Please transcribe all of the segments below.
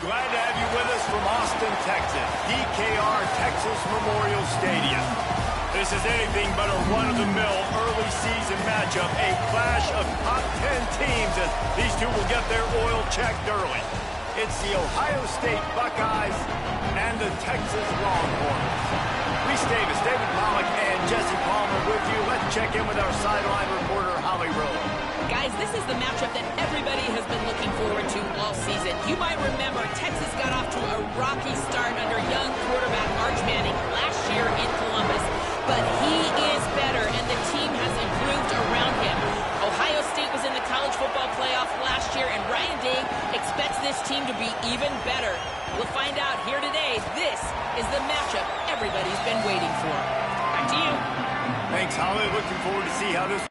glad to have you with us from Austin, Texas, DKR Texas Memorial Stadium. This is anything but a run-of-the-mill early season matchup, a clash of top 10 teams as these two will get their oil checked early. It's the Ohio State Buckeyes and the Texas Longhorns. Reese Davis, David Pollack, and Jesse Palmer with you. Let's check in with our sideline reporter, Holly Rowe. Guys, this is the matchup that everybody has been looking forward to all season. You might remember Texas got off to a rocky start under young quarterback Arch Manning last year in Columbus, but he is better, and the team has improved around him. Ohio State was in the college football playoff last year, and Ryan Day expects this team to be even better. We'll find out here today. This is the matchup everybody's been waiting for. Back to you. Thanks, Holly. Looking forward to see how this...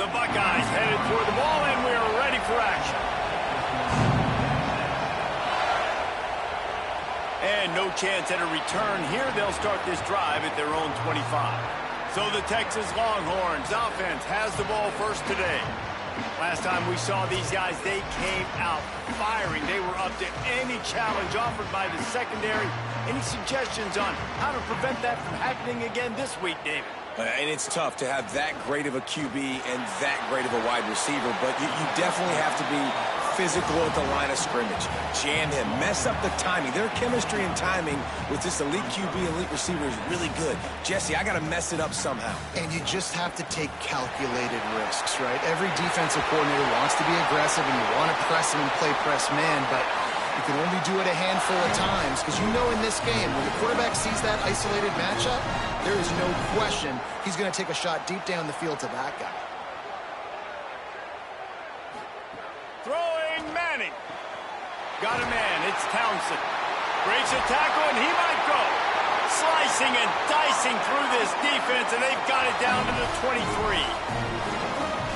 The Buckeyes headed toward the ball, and we are ready for action. And no chance at a return here. They'll start this drive at their own 25. So the Texas Longhorns offense has the ball first today. Last time we saw these guys, they came out firing. They were up to any challenge offered by the secondary. Any suggestions on how to prevent that from happening again this week, David? And it's tough to have that great of a QB and that great of a wide receiver, but you definitely have to be physical at the line of scrimmage. Jam him, mess up the timing. Their chemistry and timing with this elite QB, elite receiver is really good. Jesse, I got to mess it up somehow. And you just have to take calculated risks, right? Every defensive coordinator wants to be aggressive, and you want to press him and play press man, but you can only do it a handful of times because you know in this game, when the quarterback sees that isolated matchup, there is no question he's going to take a shot deep down the field to that guy. Throwing Manning. Got a man. It's Townsend. Breaks a tackle, and he might go. Slicing and dicing through this defense, and they've got it down to the 23.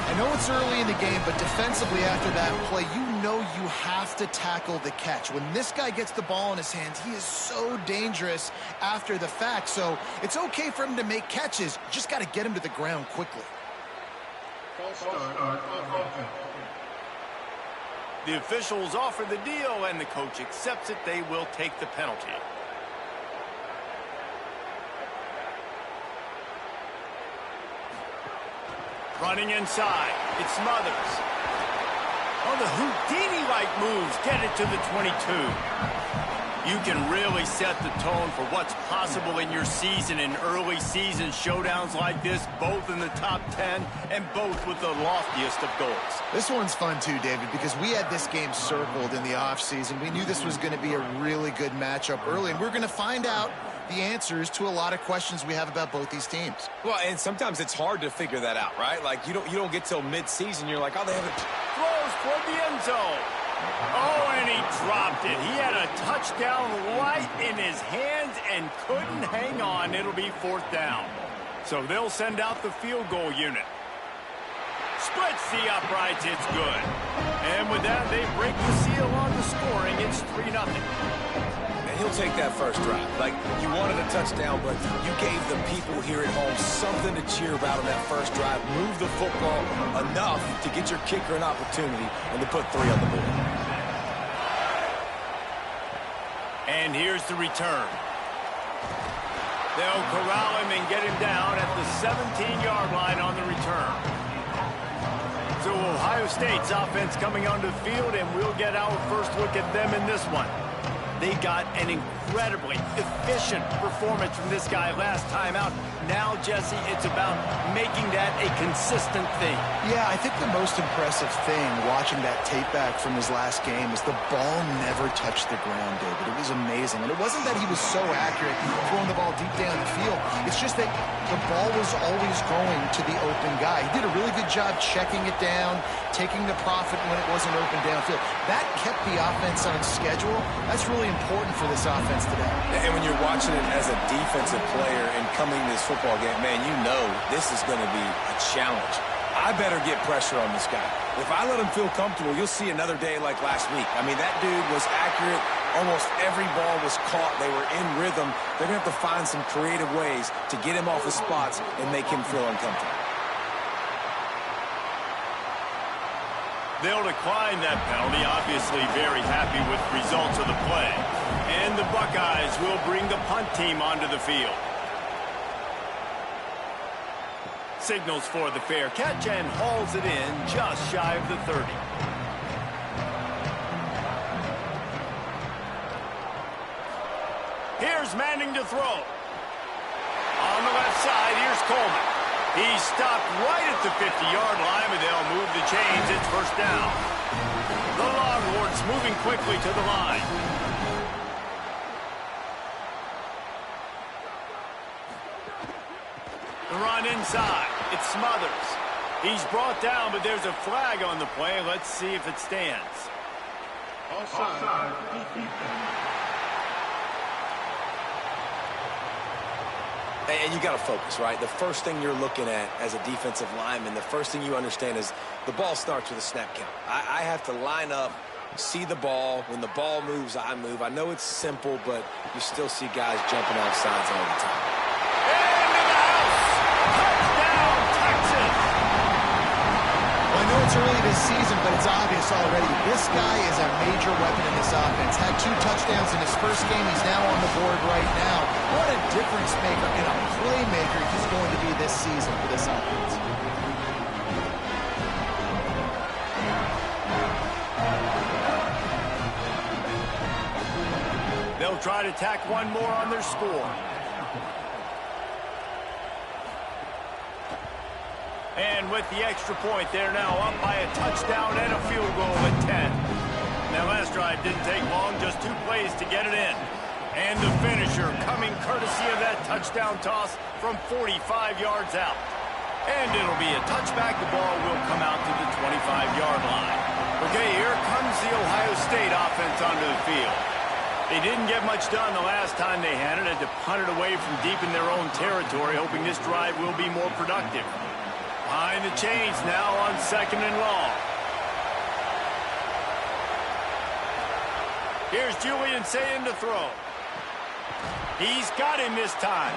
I know it's early in the game, but defensively after that play, you know you have to tackle the catch. When this guy gets the ball in his hands, he is so dangerous after the fact. So it's okay for him to make catches. You just got to get him to the ground quickly. The officials offer the deal, and the coach accepts it. They will take the penalty. Running inside. It's Smothers. Oh, the Houdini-like moves get it to the 22. You can really set the tone for what's possible in your season in early season showdowns like this, both in the top 10 and both with the loftiest of goals. This one's fun too, David, because we had this game circled in the offseason. We knew this was going to be a really good matchup early, and we're going to find out the answers to a lot of questions we have about both these teams. Well, and sometimes it's hard to figure that out, right? Like, you don't get till mid-season. You're like, oh, they haven't... Throws toward the end zone. Oh, and he dropped it. He had a touchdown right in his hands and couldn't hang on. It'll be fourth down. So they'll send out the field goal unit. Splits the uprights. It's good. And with that, they break the seal on the scoring. It's 3-0. He'll take that first drive. Like, you wanted a touchdown, but you gave the people here at home something to cheer about on that first drive. Move the football enough to get your kicker an opportunity and to put 3 on the board. And here's the return. They'll corral him and get him down at the 17-yard line on the return. So Ohio State's offense coming onto the field, and we'll get our first look at them in this one. They got an incredibly efficient performance from this guy last time out. Now, Jesse, it's about making that a consistent thing. Yeah, I think the most impressive thing watching that tape back from his last game is the ball never touched the ground, David. It was amazing. And it wasn't that he was so accurate throwing the ball deep down the field. It's just that the ball was always going to the open guy. He did a really good job checking it down, taking the profit when it wasn't open downfield. That kept the offense on schedule. That's really important for this offense today. And when you're watching it as a defensive player and coming to this football game, man, you know this is going to be a challenge. I better get pressure on this guy. If I let him feel comfortable, you'll see another day like last week. I mean, that dude was accurate. Almost every ball was caught. They were in rhythm. They're going to have to find some creative ways to get him off his spots and make him feel uncomfortable. They'll decline that penalty, obviously very happy with the results of the play. And the Buckeyes will bring the punt team onto the field. Signals for the fair catch and hauls it in just shy of the 30. Here's Manning to throw. On the left side, here's Coleman. He stopped right at the 50-yard line, but they'll move the chains. It's first down. The Longhorns moving quickly to the line. The run inside. It Smothers. He's brought down, but there's a flag on the play. Let's see if it stands. Offside. And you got to focus, right? The first thing you're looking at as a defensive lineman, the first thing you understand is the ball starts with a snap count. I have to line up, see the ball. When the ball moves, I move. I know it's simple, but you still see guys jumping off sides all the time. Into the house! Touchdown, Texas! Well, I know it's early this season, but it's obvious already. This guy is a major weapon in this offense. Had 2 touchdowns in his first game. He's now on the board right now. What a difference maker and a playmaker he's going to be this season for this offense. They'll try to tack one more on their score. And with the extra point, they're now up by a touchdown and a field goal at 10. That last drive didn't take long, just 2 plays to get it in. And the finisher coming courtesy of that touchdown toss from 45 yards out. And it'll be a touchback. The ball will come out to the 25-yard line. Okay, here comes the Ohio State offense onto the field. They didn't get much done the last time they had it. Had to punt it away from deep in their own territory, hoping this drive will be more productive. Behind the chains now on 2nd and long. Here's Julian Sayin to throw. He's got him this time.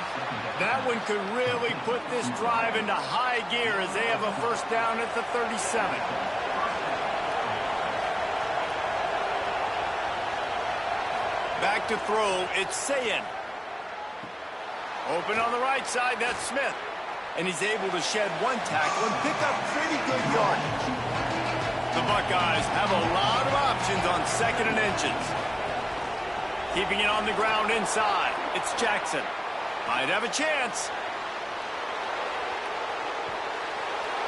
That one could really put this drive into high gear as they have a first down at the 37. Back to throw, it's Sayin. Open on the right side, that's Smith. And he's able to shed 1 tackle and pick up pretty good yardage. The Buckeyes have a lot of options on 2nd and inches. Keeping it on the ground inside. It's Jackson. Might have a chance.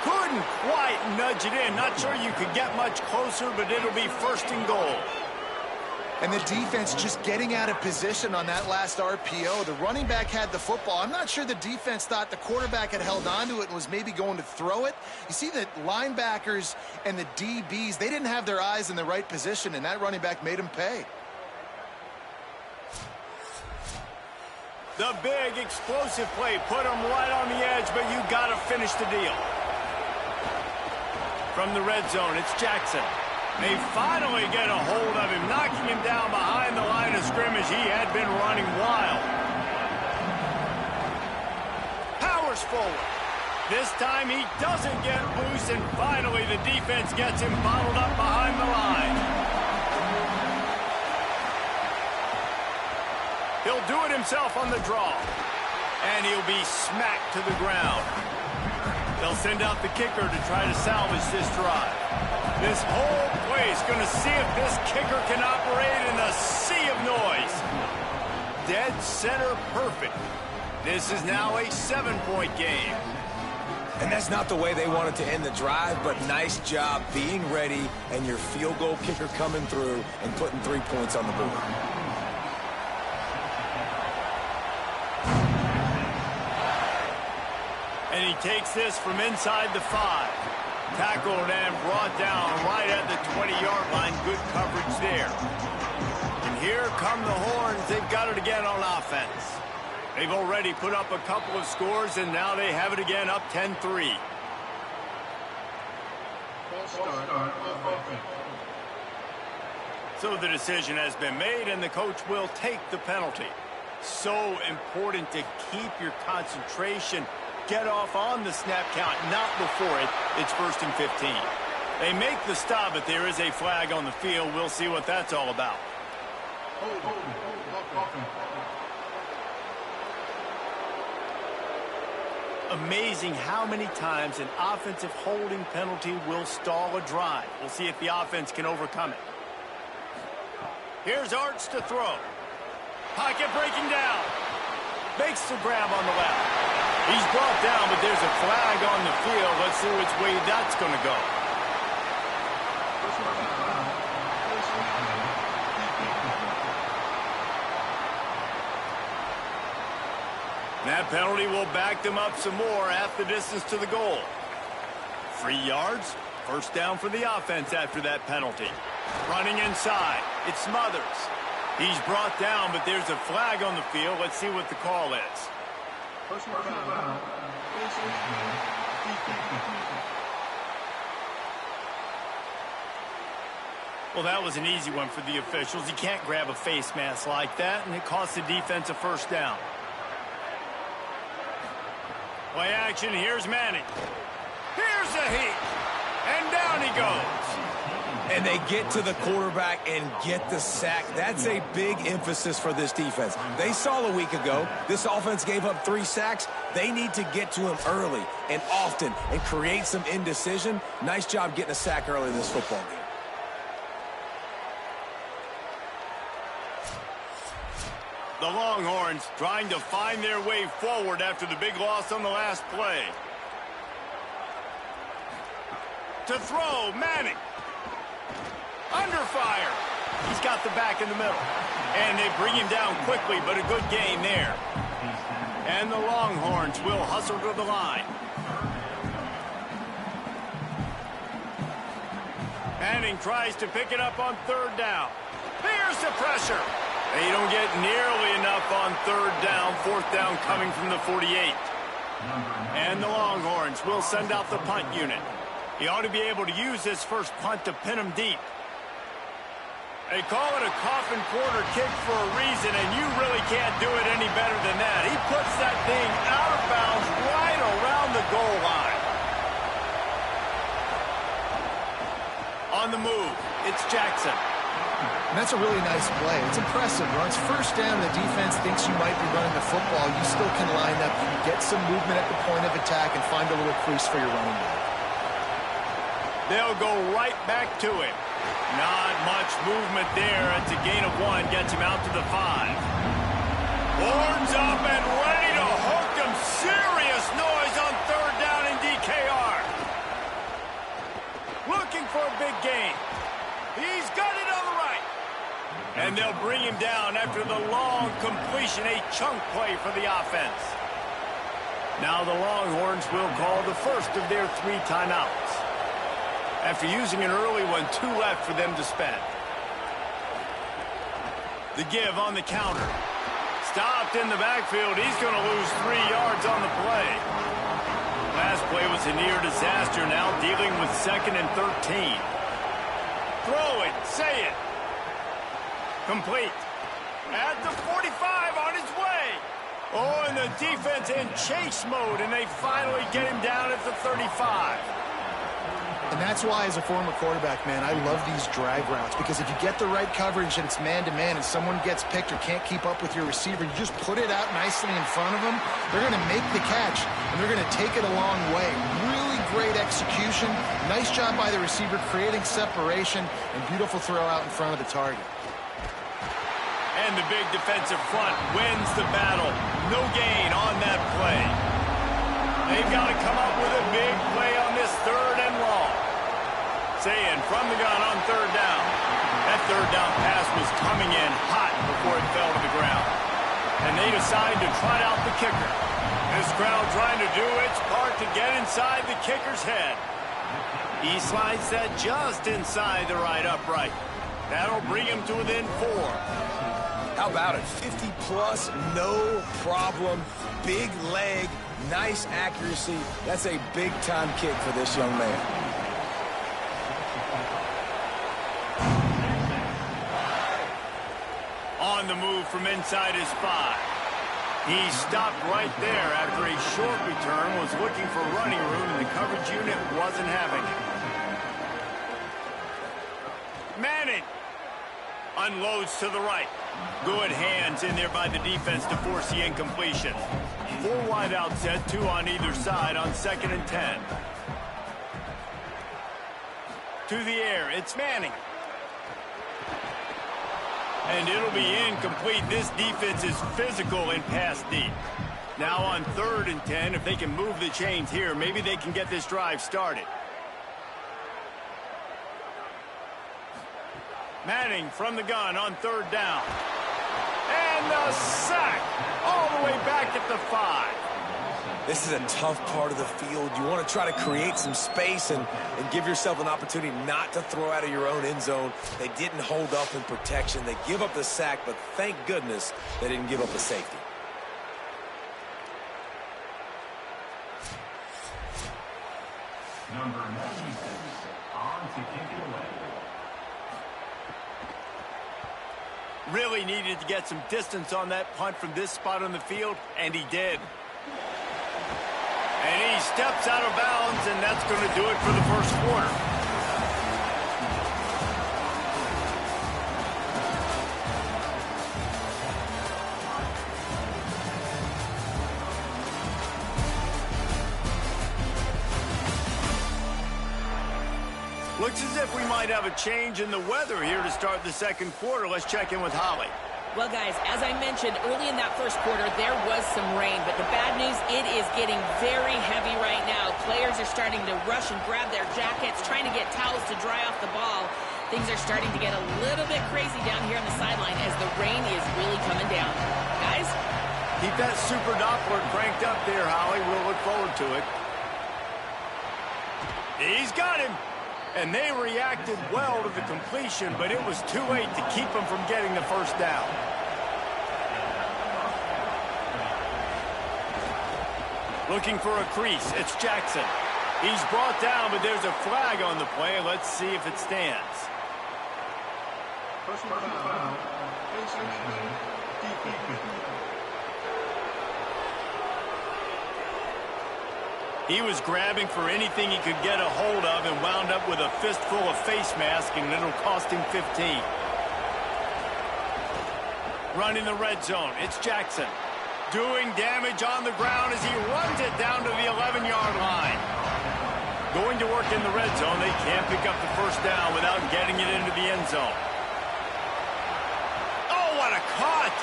Couldn't quite nudge it in. Not sure you could get much closer, but it'll be 1st and goal. And the defense just getting out of position on that last RPO. The running back had the football. I'm not sure the defense thought the quarterback had held onto it and was maybe going to throw it. You see the linebackers and the DBs, they didn't have their eyes in the right position, and that running back made them pay. The big explosive play put him right on the edge, but you got to finish the deal. From the red zone, it's Jackson. They finally get a hold of him, knocking him down behind the line of scrimmage. He had been running wild. Powers forward. This time he doesn't get loose, and finally the defense gets him bottled up behind the line. He'll do it himself on the draw. And he'll be smacked to the ground. They'll send out the kicker to try to salvage this drive. This whole play is going to see if this kicker can operate in a sea of noise. Dead center perfect. This is now a 7-point game. And that's not the way they wanted to end the drive, but nice job being ready and your field goal kicker coming through and putting 3 points on the board. And he takes this from inside the 5. Tackled and brought down right at the 20-yard line. Good coverage there. And here come the Horns. They've got it again on offense. They've already put up a couple of scores, and now they have it again up 10-3. So the decision has been made, and the coach will take the penalty. So important to keep your concentration. Get off on the snap count, not before it. It's 1st and 15. They make the stop, but there is a flag on the field. We'll see what that's all about. Amazing how many times an offensive holding penalty will stall a drive. We'll see if the offense can overcome it. Here's Arts to throw. Pocket breaking down. Makes the grab on the left. He's brought down, but there's a flag on the field. Let's see which way that's going to go. That penalty will back them up some more, half the distance to the goal. 3 yards, first down for the offense after that penalty. Running inside, it's Smothers. He's brought down, but there's a flag on the field. Let's see what the call is. Well, that was an easy one for the officials. You can't grab a face mask like that, and it costs the defense a first down. Play action, here's Manning. Here's the heat. And down he goes. And they get to the quarterback and get the sack. That's a big emphasis for this defense. They saw a week ago, this offense gave up 3 sacks. They need to get to him early and often and create some indecision. Nice job getting a sack early in this football game. The Longhorns trying to find their way forward after the big loss on the last play. To throw, Manning. Under fire. He's got the back in the middle. And they bring him down quickly, but a good gain there. And the Longhorns will hustle to the line. Manning tries to pick it up on 3rd down. There's the pressure. They don't get nearly enough on 3rd down. 4th down coming from the 48. And the Longhorns will send out the punt unit. He ought to be able to use this first punt to pin him deep. They call it a coffin corner kick for a reason, and you really can't do it any better than that. He puts that thing out of bounds right around the goal line. On the move, it's Jackson. And that's a really nice play. It's impressive. Once first down, the defense thinks you might be running the football. You still can line up, get some movement at the point of attack, and find a little crease for your running back. They'll go right back to him. Not much movement there. It's a gain of 1. Gets him out to the 5. Horns up and ready to hook him. Serious noise on 3rd down in DKR. Looking for a big gain. He's got it on the right. And they'll bring him down after the long completion, a chunk play for the offense. Now the Longhorns will call the first of their 3 timeouts. After using an early one, 2 left for them to spend. The give on the counter. Stopped in the backfield. He's going to lose 3 yards on the play. Last play was a near disaster, now dealing with 2nd and 13. Throw it, say it. Complete. At the 45 on his way. Oh, and the defense in chase mode, and they finally get him down at the 35. And that's why, as a former quarterback, man, I love these drag routes, because if you get the right coverage and it's man-to-man and someone gets picked or can't keep up with your receiver, you just put it out nicely in front of them. They're going to make the catch, and they're going to take it a long way. Really great execution. Nice job by the receiver creating separation, and beautiful throw out in front of the target. And the big defensive front wins the battle. No gain on that play. They've got to come up with a big play on this 3rd and long. Saying from the gun on 3rd down. That 3rd down pass was coming in hot before it fell to the ground. And they decide to trot out the kicker. This crowd trying to do its part to get inside the kicker's head. He slides that just inside the right upright. That'll bring him to within 4. How about it? 50-plus, no problem. Big leg, nice accuracy. That's a big-time kick for this young man. On the move from inside his 5. He stopped right there after a short return, was looking for running room, and the coverage unit wasn't having it. Manning unloads to the right. Good hands in there by the defense to force the incompletion. 4 wide out set, 2 on either side on 2nd and 10. To the air, it's Manning. And it'll be incomplete. This defense is physical and pass deep. Now on 3rd and 10, if they can move the chains here, maybe they can get this drive started. Manning from the gun on 3rd down. And the sack all the way back at the 5. This is a tough part of the field. You want to try to create some space and give yourself an opportunity not to throw out of your own end zone. They didn't hold up in protection. They give up the sack, but thank goodness they didn't give up a safety. Number 96, on to kick it away. Really needed to get some distance on that punt from this spot on the field, and he did. And he steps out of bounds, and that's going to do it for the first quarter. Looks as if we might have a change in the weather here to start the second quarter. Let's check in with Holly. Well, guys, as I mentioned, early in that first quarter, there was some rain. But the bad news, it is getting very heavy right now. Players are starting to rush and grab their jackets, trying to get towels to dry off the ball. Things are starting to get a little bit crazy down here on the sideline as the rain is really coming down. Guys? Keep that super Doppler cranked up there, Holly. We'll look forward to it. He's got him. And they reacted well to the completion, but it was too late to keep them from getting the first down. Looking for a crease, it's Jackson. He's brought down, but there's a flag on the play. Let's see if it stands. Personal foul. He was grabbing for anything he could get a hold of and wound up with a fistful of face mask, and it'll cost him 15. Running the red zone, it's Jackson. Doing damage on the ground as he runs it down to the 11-yard line. Going to work in the red zone, they can't pick up the first down without getting it into the end zone. Oh, what a cut!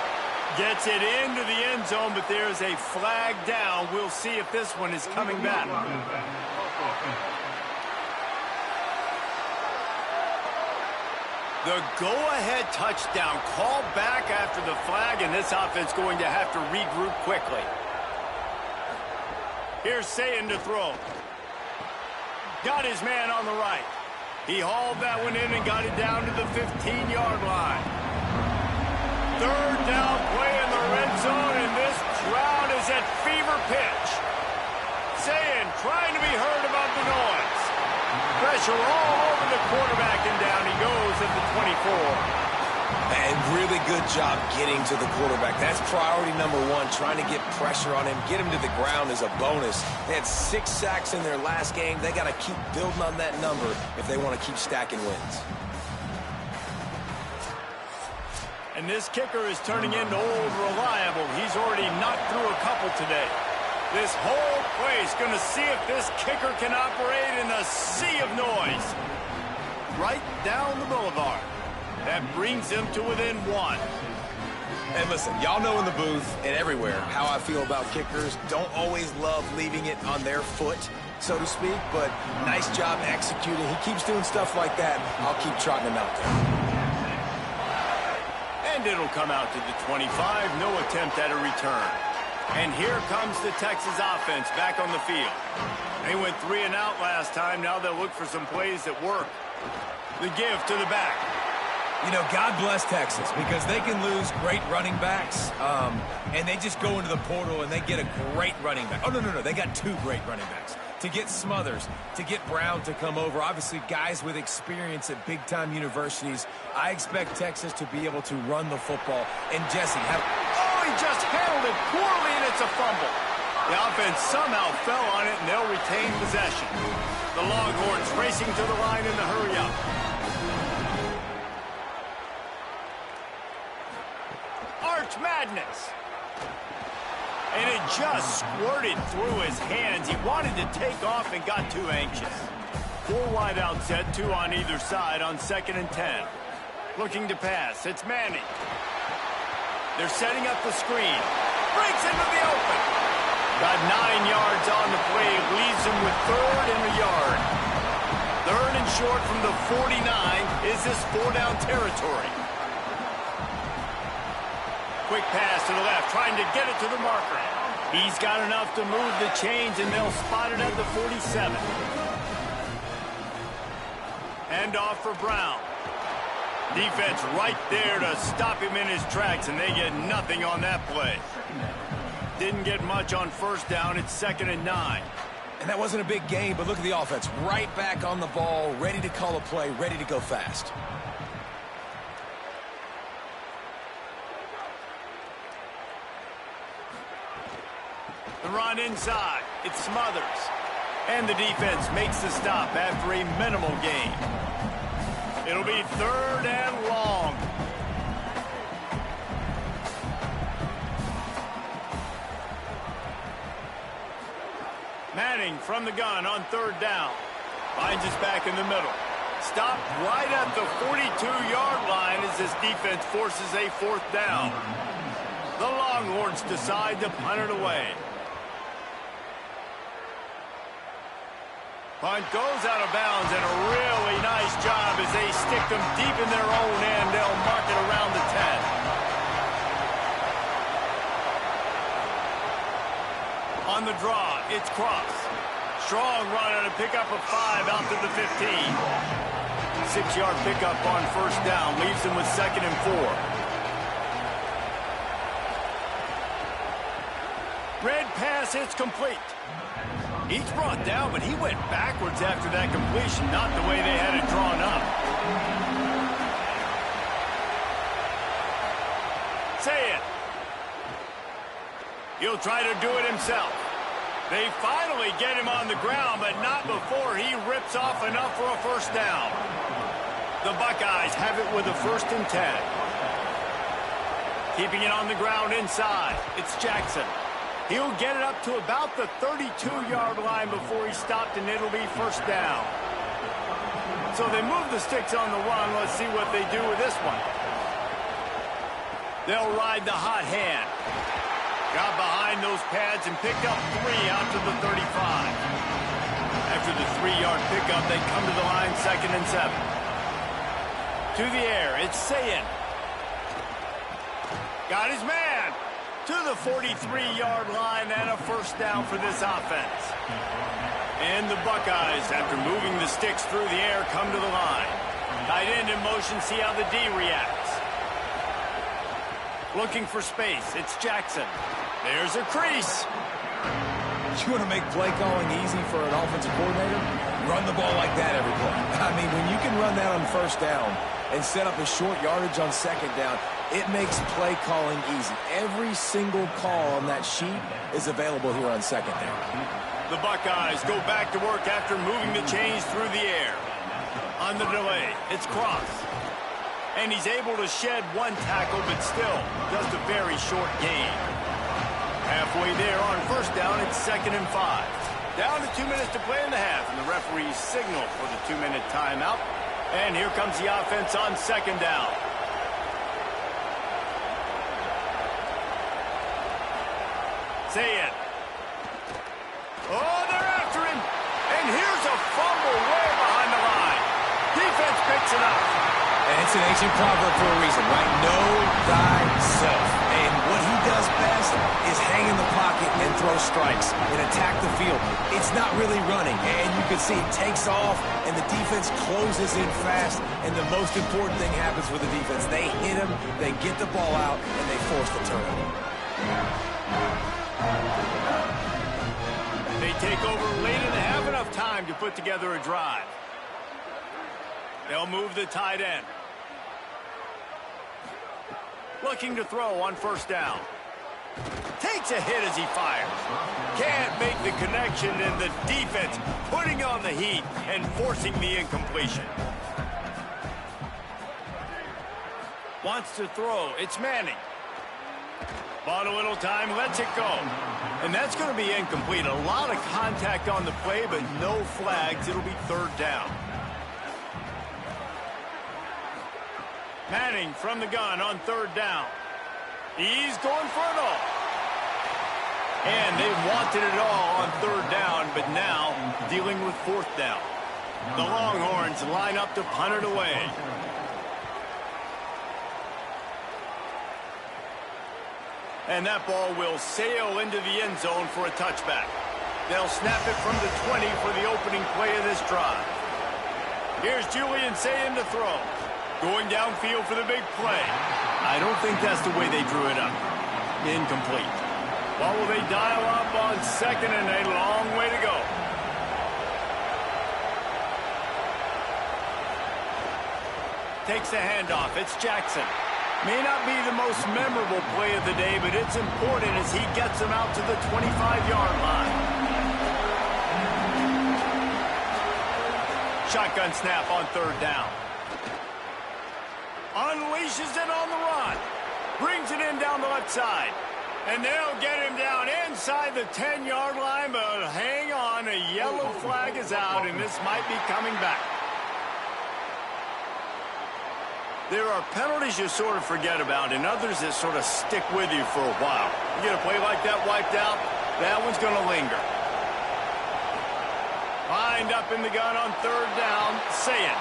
Gets it into the end zone, but there's a flag down. We'll see if this one is coming back. The go-ahead touchdown called back after the flag, and this offense going to have to regroup quickly. Here's Sayin to throw. Got his man on the right. He hauled that one in and got it down to the 15-yard line. 3rd down play in the red zone, and this crowd is at fever pitch. Sayin trying to be heard above the noise. Pressure all over the quarterback, and down he goes at the 24. And really good job getting to the quarterback. That's priority number 1, trying to get pressure on him. Get him to the ground is a bonus. They had 6 sacks in their last game. They got to keep building on that number if they want to keep stacking wins. And this kicker is turning into old reliable. He's already knocked through a couple today. This whole place going to see if this kicker can operate in a sea of noise. Right down the boulevard. That brings him to within 1. And listen, y'all know in the booth and everywhere how I feel about kickers. Don't always love leaving it on their foot, so to speak, but nice job executing. He keeps doing stuff like that. I'll keep trotting him out there. And it'll come out to the 25. No attempt at a return. And here comes the Texas offense back on the field. They went 3 and out last time. Now they'll look for some plays that work. The give to the back. You know, God bless Texas, because they can lose great running backs, and they just go into the portal and they get a great running back. Oh, no, they got 2 great running backs. To get Smothers, to get Brown to come over, obviously guys with experience at big-time universities. I expect Texas to be able to run the football. And Jesse, he just handled it poorly, and it's a fumble. The offense somehow fell on it, and they'll retain possession. The Longhorns racing to the line in the hurry-up. madness. And it just squirted through his hands. He wanted to take off and got too anxious. 4 wide out set, 2 on either side on 2nd and 10. Looking to pass. It's Manning. They're setting up the screen. Breaks into the open. Got 9 yards on the play. Leaves him with 3rd and a yard. 3rd and short from the 49. Is this 4-down territory? Quick pass to the left, trying to get it to the marker. He's got enough to move the chains, and they'll spot it at the 47. Hand off for Brown. Defense right there to stop him in his tracks, and they get nothing on that play. Didn't get much on 1st down. It's 2nd and 9. And that wasn't a big gain, but look at the offense. Right back on the ball, ready to call a play, ready to go fast. The run inside. It smothers. And the defense makes the stop after a minimal gain. It'll be 3rd and long. Manning from the gun on 3rd down. Finds us back in the middle. Stopped right at the 42-yard line as this defense forces a 4th down. The Longhorns decide to punt it away. Punt goes out of bounds, and a really nice job as they stick them deep in their own end. They'll mark it around the 10. On the draw, it's Cross. Strong run on a pickup of 5 out to the 15. 6-yard pickup on 1st down. Leaves them with 2nd and 4. Red pass, it's complete. He's brought down, but he went backwards after that completion, not the way they had it drawn up. Say it. He'll try to do it himself. They finally get him on the ground, but not before he rips off enough for a 1st down. The Buckeyes have it with a 1st and 10. Keeping it on the ground inside. It's Jackson. He'll get it up to about the 32-yard line before he stopped, and it'll be 1st down. So they move the sticks on the run. Let's see what they do with this one. They'll ride the hot hand. Got behind those pads and picked up 3 out to the 35. After the 3-yard pickup, they come to the line 2nd and 7. To the air, it's Sayin. Got his man. To the 43-yard line and a 1st down for this offense. And the Buckeyes, after moving the sticks through the air, come to the line. Tight end in motion, see how the D reacts. Looking for space, it's Jackson. There's a crease. You want to make play calling easy for an offensive coordinator? Run the ball like that every play. I mean, when you can run that on 1st down and set up a short yardage on 2nd down, it makes play calling easy. Every single call on that sheet is available here on 2nd down. The Buckeyes go back to work after moving the chains through the air. On the delay, it's Cross. And he's able to shed 1 tackle, but still just a very short gain. Halfway there on 1st down, it's 2nd and 5. Down to 2 minutes to play in the half, and the referees signal for the 2-minute timeout. And here comes the offense on 2nd down. Say it. Oh, they're after him. And here's a fumble way behind the line. Defense picks it up. And it's an ancient proverb for a reason, right? Know thyself. And what he does best is hang in the pocket and throw strikes and attack the field. It's not really running. And you can see it takes off, and the defense closes in fast. And the most important thing happens for the defense. They hit him, they get the ball out, and they force the turnover. They take over late and have enough time to put together a drive. They'll move the tight end. Looking to throw on 1st down. Takes a hit as he fires. Can't make the connection, and the defense putting on the heat and forcing the incompletion. Wants to throw. It's Manning. Bought a little time, lets it go. And that's going to be incomplete. A lot of contact on the play, but no flags. It'll be third down. Manning from the gun on third down. He's going for it all. And they wanted it all on third down, but now dealing with fourth down. The Longhorns line up to punt it away. And that ball will sail into the end zone for a touchback. They'll snap it from the 20 for the opening play of this drive. Here's Julian Sayin to throw. Going downfield for the big play. I don't think that's the way they drew it up. Incomplete. What will they dial up on second and a long way to go? Takes the handoff. It's Jackson. May not be the most memorable play of the day, but it's important as he gets them out to the 25-yard line. Shotgun snap on third down. Unleashes it on the run. Brings it in down the left side. And they'll get him down inside the 10-yard line, but hang on, a yellow flag is out, and this might be coming back. There are penalties you sort of forget about and others that sort of stick with you for a while. You get a play like that wiped out, that one's going to linger. Lined up in the gun on third down, Sayin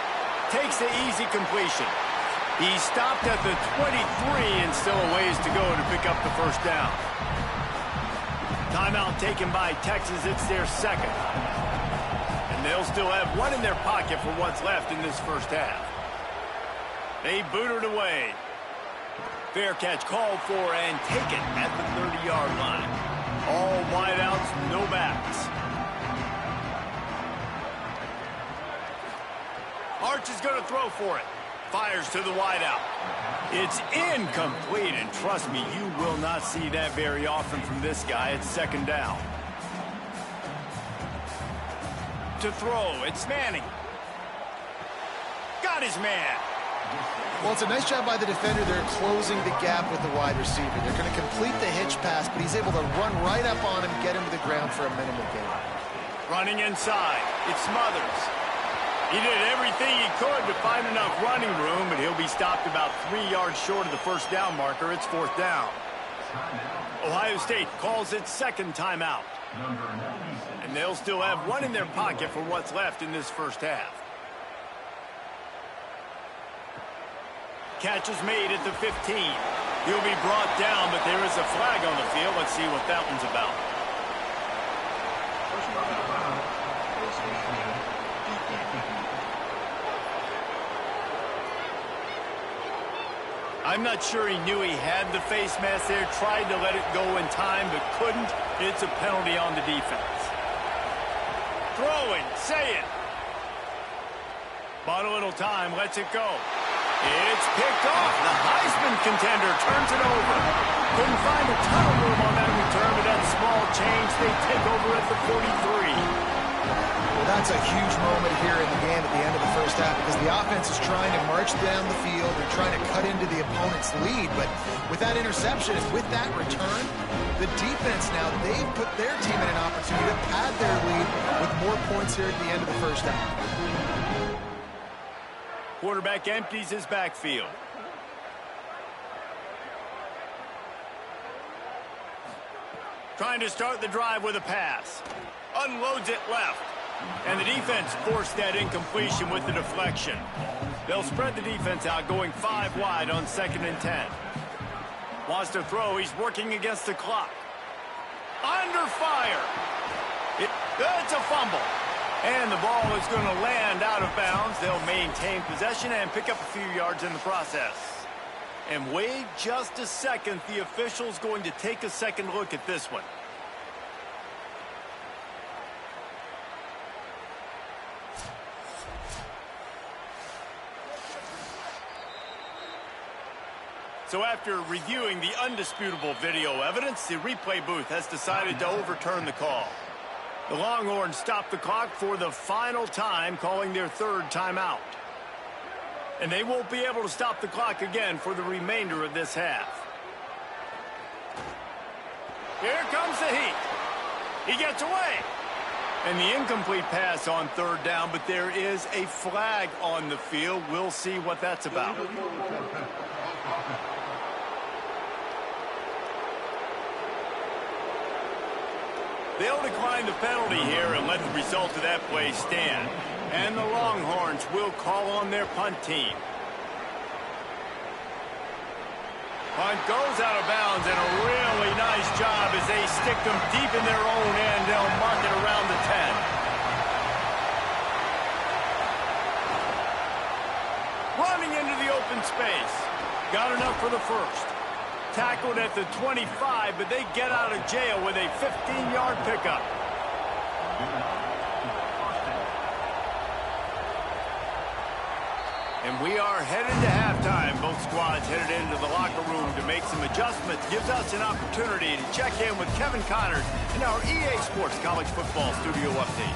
takes the easy completion. He stopped at the 23 and still a ways to go to pick up the first down. Timeout taken by Texas. It's their second. And they'll still have one in their pocket for what's left in this first half. They boot it away. Fair catch called for and taken at the 30-yard line. All wideouts, no backs. Arch is going to throw for it. Fires to the wideout. It's incomplete, and trust me, you will not see that very often from this guy. It's second down. To throw, it's Manning. Got his man. Well, it's a nice job by the defender. They're closing the gap with the wide receiver. They're going to complete the hitch pass, but he's able to run right up on him, get him to the ground for a minimal gain. Running inside, it's Smothers. He did everything he could to find enough running room, but he'll be stopped about 3 yards short of the first down marker. It's fourth down. Ohio State calls its second timeout. And they'll still have one in their pocket for what's left in this first half. Catch is made at the 15. He'll be brought down, but there is a flag on the field. Let's see what that one's about. I'm not sure he knew he had the face mask there, tried to let it go in time, but couldn't. It's a penalty on the defense. Throwing, say it. Bought a little time, lets it go. It's picked off. The Heisman contender turns it over. Couldn't find a ton of room on that return, but that small change, they take over at the 43. Well, that's a huge moment here in the game at the end of the first half because the offense is trying to march down the field. They're trying to cut into the opponent's lead, but with that interception and with that return, the defense now, they've put their team in an opportunity to pad their lead with more points here at the end of the first half. Quarterback empties his backfield. Trying to start the drive with a pass. Unloads it left. And the defense forced that incompletion with the deflection. They'll spread the defense out, going 5 wide on 2nd and 10. Wants to throw. He's working against the clock. Under fire. It's a fumble. And the ball is going to land out of bounds. They'll maintain possession and pick up a few yards in the process. And wait just a second. The official's going to take a second look at this one. So after reviewing the undisputable video evidence, the replay booth has decided to overturn the call. The Longhorns stop the clock for the final time, calling their third timeout. And they won't be able to stop the clock again for the remainder of this half. Here comes the heat. He gets away. And the incomplete pass on third down, but there is a flag on the field. We'll see what that's about. They'll decline the penalty here and let the result of that play stand. And the Longhorns will call on their punt team. Punt goes out of bounds, and a really nice job as they stick them deep in their own end. They'll mark it around the 10. Running into the open space. Got enough for the first. Tackled at the 25, but they get out of jail with a 15-yard pickup. And we are headed to halftime. Both squads headed into the locker room to make some adjustments. Gives us an opportunity to check in with Kevin Connors in our EA Sports College Football Studio Update.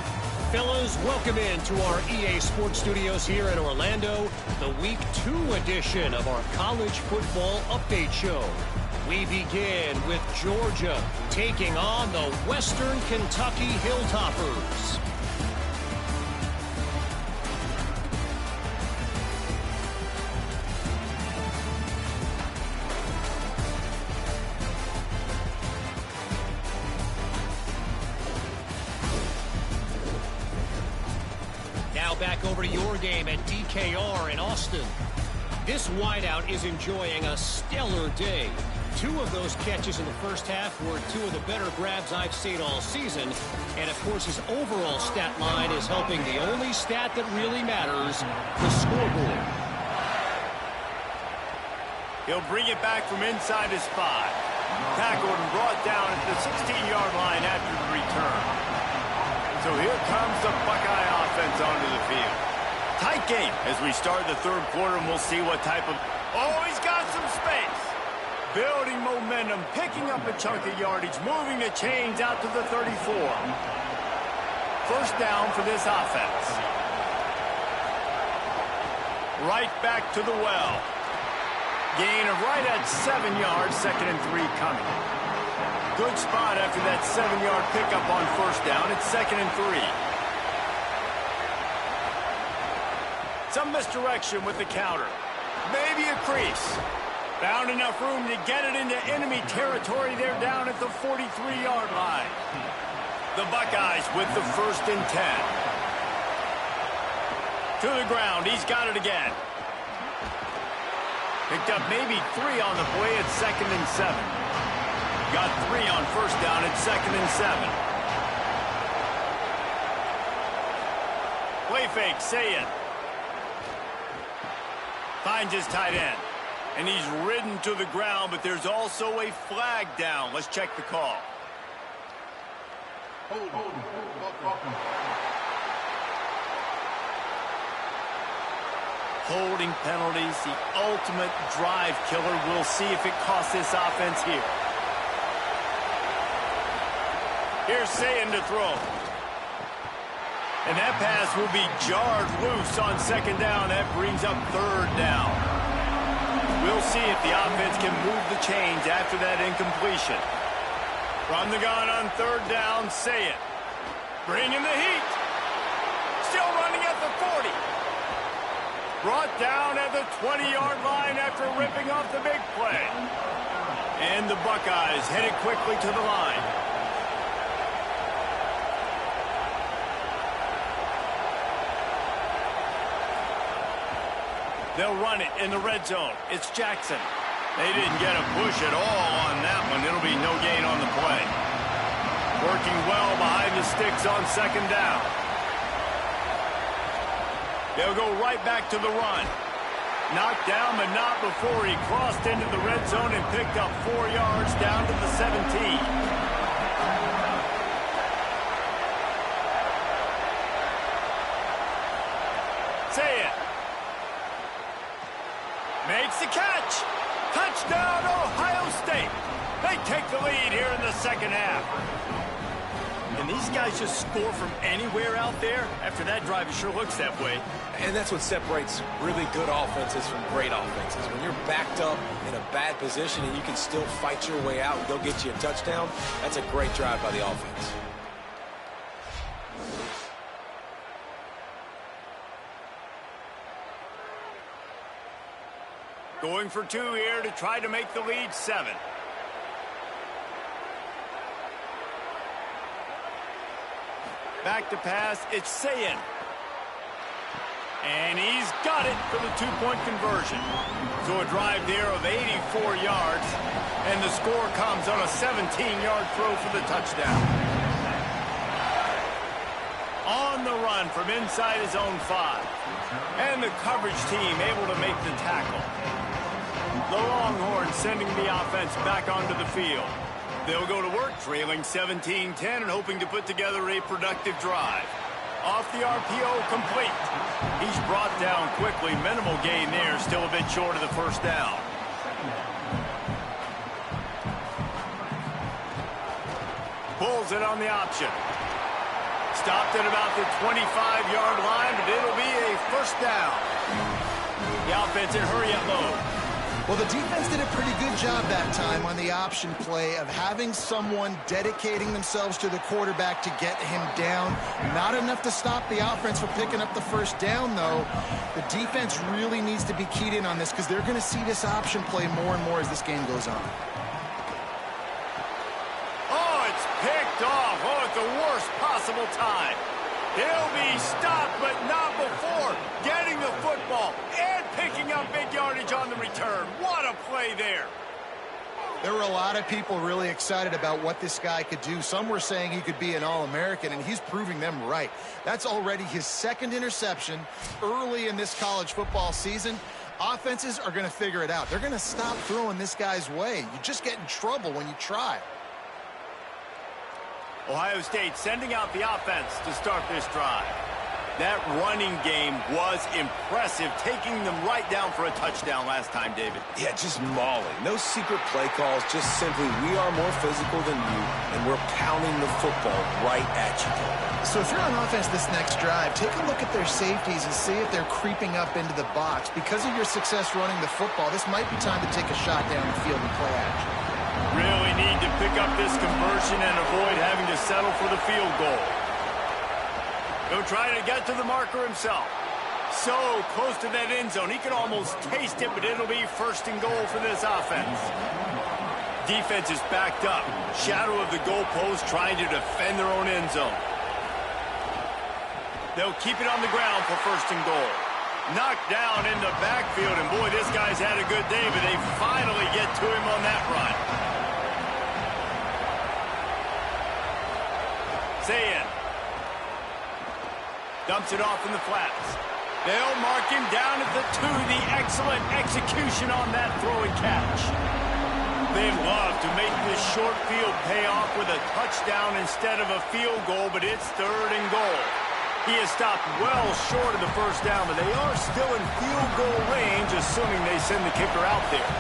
Fellas, welcome in to our EA Sports Studios here in Orlando, the Week 2 edition of our College Football Update Show. We begin with Georgia taking on the Western Kentucky Hilltoppers. Back over to your game at DKR in Austin. This wideout is enjoying a stellar day. 2 of those catches in the first half were 2 of the better grabs I've seen all season. And, of course, his overall stat line is helping the only stat that really matters, the scoreboard. He'll bring it back from inside his 5. Tackled and brought down at the 16-yard line after the return. So here comes the Buckeye offense onto the field. Tight game as we start the third quarter, and we'll see what type of... Oh, he's got some space. Building momentum, picking up a chunk of yardage, moving the chains out to the 34. First down for this offense. Right back to the well. Gain of right at 7 yards, 2nd and 3 coming. Good spot after that 7-yard pickup on first down. It's 2nd and 3. Some misdirection with the counter. Maybe a crease. Found enough room to get it into enemy territory. They're down at the 43-yard line. The Buckeyes with the 1st and 10. To the ground. He's got it again. Picked up maybe 3 on the play at 2nd and 7. Got 3 on first down at 2nd and 7. Play fake, say it. Finds his tight end. And he's ridden to the ground, but there's also a flag down. Let's check the call. Holding penalties, the ultimate drive killer. We'll see if it costs this offense here. Here's Sayin to throw. And that pass will be jarred loose on 2nd down. That brings up 3rd down. We'll see if the offense can move the chains after that incompletion. From the gun on 3rd down, Sayin. Bringing the heat. Still running at the 40. Brought down at the 20-yard line after ripping off the big play. And the Buckeyes headed quickly to the line. They'll run it in the red zone. It's Jackson. They didn't get a push at all on that one. It'll be no gain on the play. Working well behind the sticks on 2nd down. They'll go right back to the run. Knocked down, but not before he crossed into the red zone and picked up 4 yards down to the 17. Say it. Makes the catch. Touchdown, Ohio State. They take the lead here in the 2nd half. And these guys just score from anywhere out there. After that drive, it sure looks that way. And that's what separates really good offenses from great offenses. When you're backed up in a bad position and you can still fight your way out and go get you a touchdown, that's a great drive by the offense. Going for 2 here to try to make the lead 7. Back to pass, it's Sayin. And he's got it for the 2-point conversion. So a drive there of 84 yards, and the score comes on a 17-yard throw for the touchdown. On the run from inside his own 5. And the coverage team able to make the tackle. The Longhorns sending the offense back onto the field. They'll go to work trailing 17-10 and hoping to put together a productive drive. Off the RPO, complete. He's brought down quickly. Minimal gain there, still a bit short of the first down. Pulls it on the option. Stopped at about the 25-yard line, but it'll be a first down. The offense in hurry-up mode. Well, the defense did a pretty good job that time on the option play of having someone dedicating themselves to the quarterback to get him down. Not enough to stop the offense from picking up the first down, though. The defense really needs to be keyed in on this because they're going to see this option play more and more as this game goes on. Oh, it's picked off. Oh, at the worst possible time. He'll be stopped, but not before getting the football and picking up big yardage on the return. What a play there. There were a lot of people really excited about what this guy could do. Some were saying he could be an All-American, and he's proving them right. That's already his 2nd interception early in this college football season. Offenses are going to figure it out. They're going to stop throwing this guy's way. You just get in trouble when you try. Ohio State sending out the offense to start this drive. That running game was impressive, taking them right down for a touchdown last time, David. Yeah, just mauling. No secret play calls, just simply we are more physical than you, and we're pounding the football right at you. So if you're on offense this next drive, take a look at their safeties and see if they're creeping up into the box. Because of your success running the football, this might be time to take a shot down the field and play action. Really need to pick up this conversion and avoid having to settle for the field goal. He'll try to get to the marker himself. So close to that end zone. He can almost taste it, but it'll be 1st and goal for this offense. Defense is backed up. Shadow of the goalpost trying to defend their own end zone. They'll keep it on the ground for 1st and goal. Knocked down in the backfield, and boy, this guy's had a good day, but they finally get to him on that run. Sayin dumps it off in the flats. They'll mark him down at the 2. The excellent execution on that throw and catch. They'd love to make this short field pay off with a touchdown instead of a field goal, but it's 3rd and goal. He has stopped well short of the first down, but they are still in field goal range, assuming they send the kicker out there.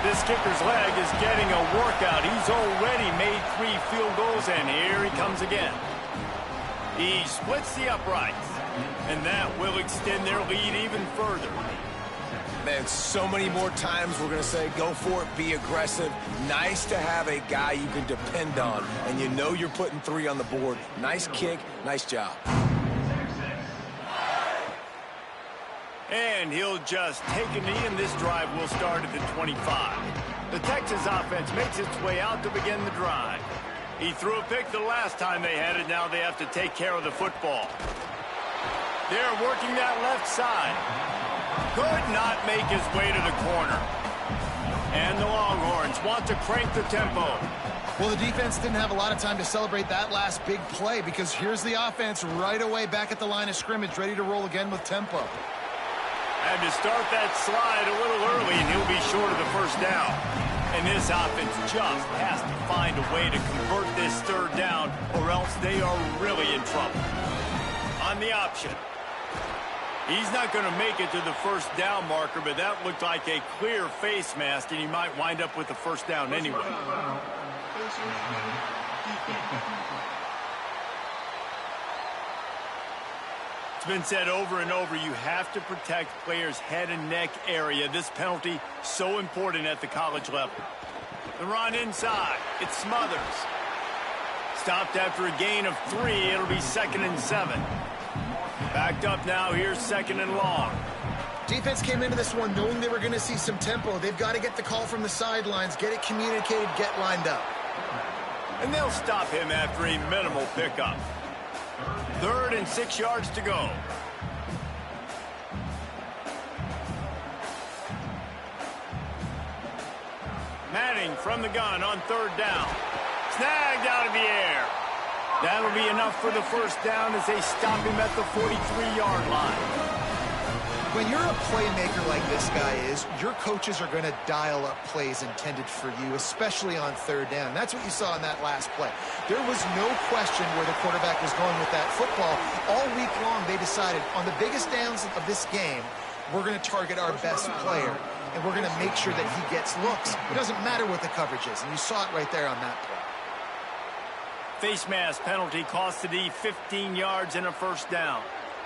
This kicker's leg is getting a workout. He's already made 3 field goals, and here he comes again. He splits the uprights, and that will extend their lead even further. Man, so many more times we're going to say, go for it, be aggressive. Nice to have a guy you can depend on, and you know you're putting 3 on the board. Nice kick, nice job. And he'll just take a knee, and this drive will start at the 25. The Texas offense makes its way out to begin the drive. He threw a pick the last time they had it. Now they have to take care of the football. They're working that left side. Could not make his way to the corner. And the Longhorns want to crank the tempo. Well, the defense didn't have a lot of time to celebrate that last big play because here's the offense right away back at the line of scrimmage, ready to roll again with tempo. Had to start that slide a little early, and he'll be short of the first down. And this offense just has to find a way to convert this 3rd down, or else they are really in trouble. On the option. He's not going to make it to the first down marker, but that looked like a clear face mask, and he might wind up with the first down anyway. It's been said over and over, you have to protect players' head and neck area. This penalty, so important at the college level. The run inside. It smothers. Stopped after a gain of 3. It'll be 2nd and 7. Backed up now. Here's 2nd and long. Defense came into this one knowing they were going to see some tempo. They've got to get the call from the sidelines, get it communicated, get lined up. And they'll stop him after a minimal pickup. 3rd and 6 yards to go. Manning from the gun on 3rd down. Snagged out of the air. That'll be enough for the first down as they stop him at the 43-yard line. When you're a playmaker like this guy is, your coaches are going to dial up plays intended for you, especially on 3rd down. And that's what you saw in that last play. There was no question where the quarterback was going with that football. All week long, they decided on the biggest downs of this game, we're going to target our best player, and we're going to make sure that he gets looks. It doesn't matter what the coverage is, and you saw it right there on that play. Face mask penalty cost the D 15 yards and a first down.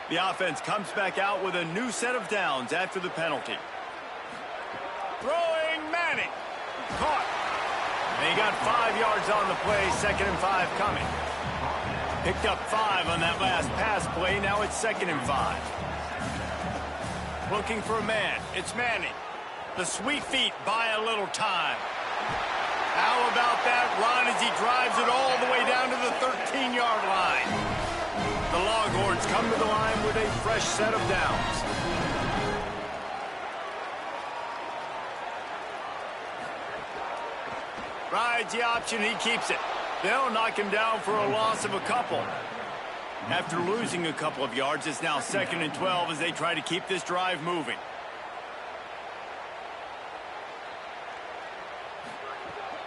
The offense comes back out with a new set of downs after the penalty. Throwing Manning. Caught. And he got 5 yards on the play, 2nd and 5 coming. Picked up 5 on that last pass play. Now it's 2nd and 5. Looking for a man. It's Manning. The sweet feet buy a little time. How about that run as he drives it all the way down to the 13-yard line? The Longhorns come to the line with a fresh set of downs. Rides the option, he keeps it. They'll knock him down for a loss of a couple. After losing a couple of yards, it's now 2nd and 12 as they try to keep this drive moving.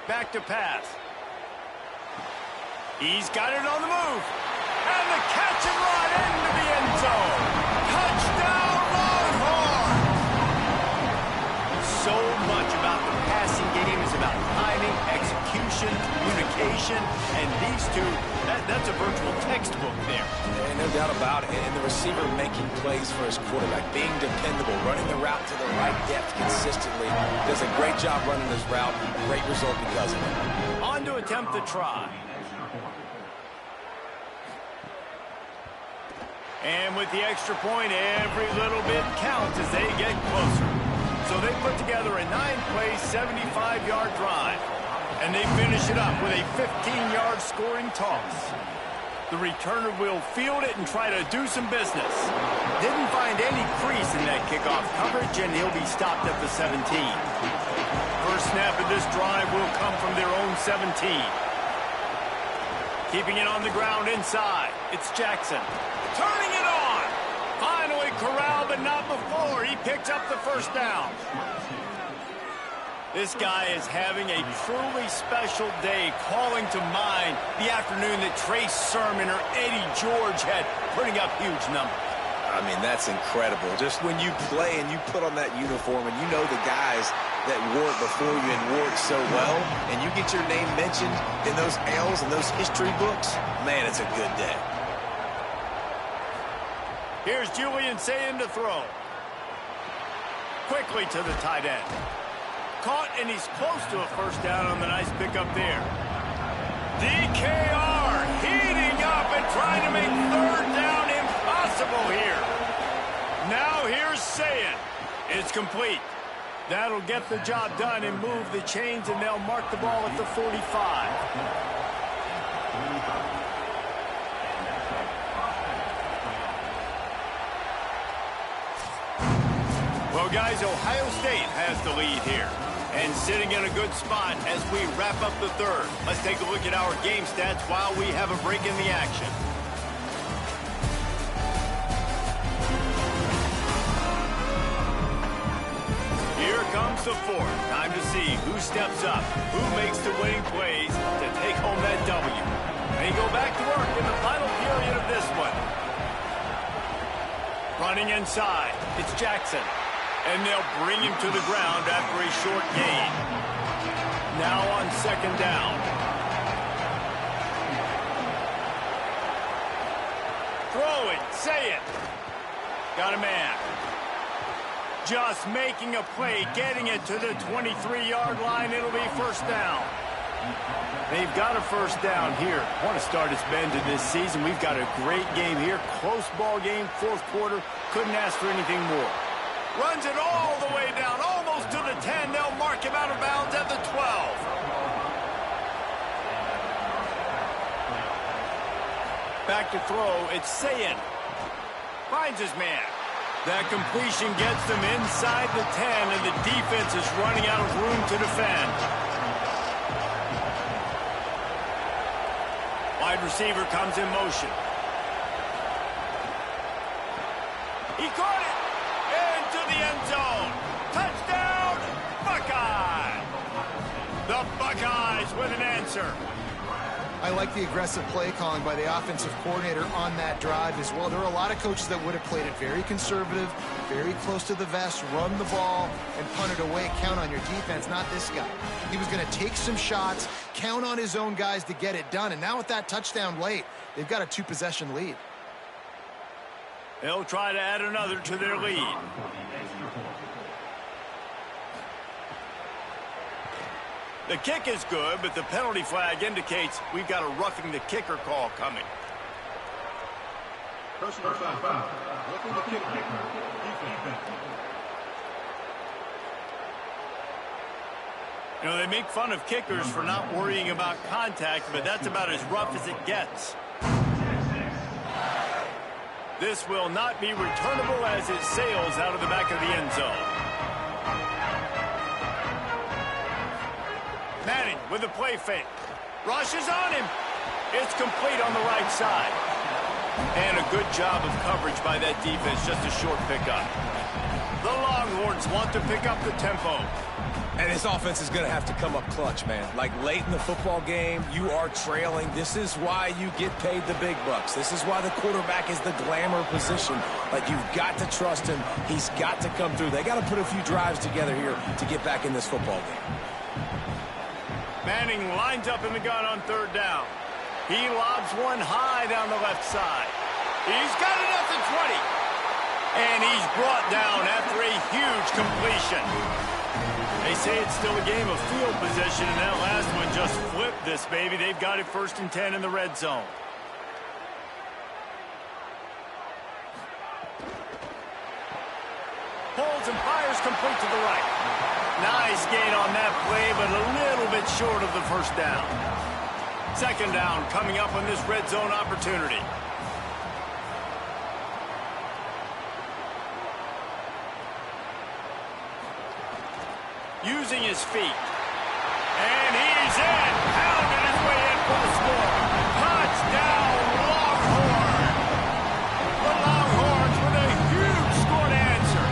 Back to pass. He's got it on the move. And the catch and run into the end zone. Touchdown, Longhorns! So much about the passing game is about timing, execution, communication, and these two, that's a virtual textbook there. And no doubt about it. And the receiver making plays for his quarterback, being dependable, running the route to the right depth consistently. Does a great job running his route. Great result because of it. On to attempt the try. And with the extra point, every little bit counts as they get closer. So they put together a 9-play, 75-yard drive. And they finish it up with a 15-yard scoring toss. The returner will field it and try to do some business. Didn't find any crease in that kickoff coverage, and he'll be stopped at the 17. First snap of this drive will come from their own 17. Keeping it on the ground inside. It's Jackson. Turning it on. Finally corralled, but not before. He picks up the first down. This guy is having a truly special day, calling to mind the afternoon that Trace Sermon or Eddie George had, putting up huge numbers. I mean, that's incredible. Just when you play and you put on that uniform and you know the guys that wore it before you and wore it so well, and you get your name mentioned in those L's and those history books, man, it's a good day. Here's Julian Sayin to throw. Quickly to the tight end. Caught, and he's close to a first down on the nice pickup there. DKR heating up and trying to make 3rd down impossible here. Now here's Sayin. It's complete. That'll get the job done and move the chains, and they'll mark the ball at the 45. Well, guys, Ohio State has the lead here. And sitting in a good spot as we wrap up the 3rd. Let's take a look at our game stats while we have a break in the action. Here comes the 4th. Time to see who steps up, who makes the winning plays to take home that W. They go back to work in the final period of this one. Running inside, it's Jackson. And they'll bring him to the ground after a short gain. Now on 2nd down. Throwing, say it. Got a man. Just making a play, getting it to the 23-yard line. It'll be first down. They've got a first down here. Want to start its bend to this season. We've got a great game here. Close ball game, fourth quarter. Couldn't ask for anything more. Runs it all the way down, almost to the 10. They'll mark him out of bounds at the 12. Back to throw, it's Sayin. Finds his man. That completion gets them inside the 10, and the defense is running out of room to defend. Wide receiver comes in motion. He caught it! Into the end zone. Touchdown, Buckeye! The Buckeyes with an answer. I like the aggressive play calling by the offensive coordinator on that drive as well. There are a lot of coaches that would have played it very conservative, very close to the vest, run the ball, and punt it away. Count on your defense, not this guy. He was going to take some shots, count on his own guys to get it done. And now with that touchdown late, they've got a 2-possession lead. They'll try to add another to their lead. The kick is good, but the penalty flag indicates we've got a roughing the kicker call coming. Personal foul. Roughing the kicker. Defense. You know, they make fun of kickers for not worrying about contact, but that's about as rough as it gets. This will not be returnable as it sails out of the back of the end zone. Manning with a play fake. Rushes on him. It's complete on the right side. And a good job of coverage by that defense, just a short pickup. The Longhorns want to pick up the tempo. And this offense is going to have to come up clutch, man. Like late in the football game, you are trailing. This is why you get paid the big bucks. This is why the quarterback is the glamour position. Like, you've got to trust him. He's got to come through. They got to put a few drives together here to get back in this football game. Manning lines up in the gun on third down. He lobs one high down the left side. He's got it at the 20. And he's brought down after a huge completion. They say it's still a game of field position, and that last one just flipped this baby. They've got it 1st and 10 in the red zone. Holds and fires complete to the right. Nice gain on that play, but a little bit short of the first down. Second down coming up on this red zone opportunity. Using his feet. And he's in. Pounding his way in for the score. Touchdown, Longhorn. The Longhorns with a huge score to answer.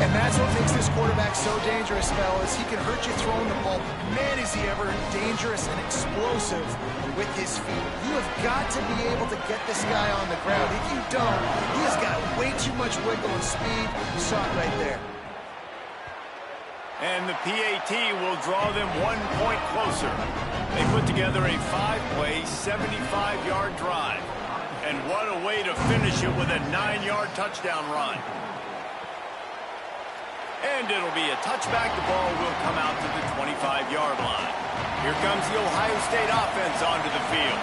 And that's what makes this quarterback so dangerous, fellas. He can hurt you throwing the ball. Man, is he ever dangerous and explosive with his feet. You have got to be able to get this guy on the ground. If you don't, he has got way too much wiggle and speed. You saw it right there. And the PAT will draw them 1 point closer. They put together a 5-play, 75-yard drive. And what a way to finish it with a 9-yard touchdown run. And it'll be a touchback. The ball will come out to the 25-yard line. Here comes the Ohio State offense onto the field.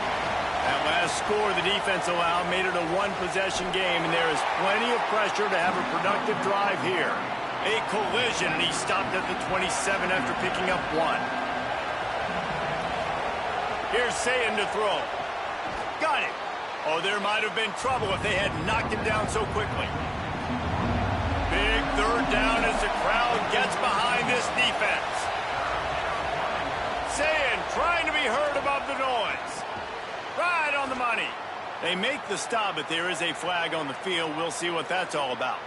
That last score the defense allowed made it a 1-possession game, and there is plenty of pressure to have a productive drive here. A collision, and he stopped at the 27 after picking up 1. Here's Sayin to throw. Got it. Oh, there might have been trouble if they had knocked him down so quickly. Big third down as the crowd gets behind this defense. Sayin trying to be heard above the noise. Right on the money. They make the stop, but there is a flag on the field. We'll see what that's all about.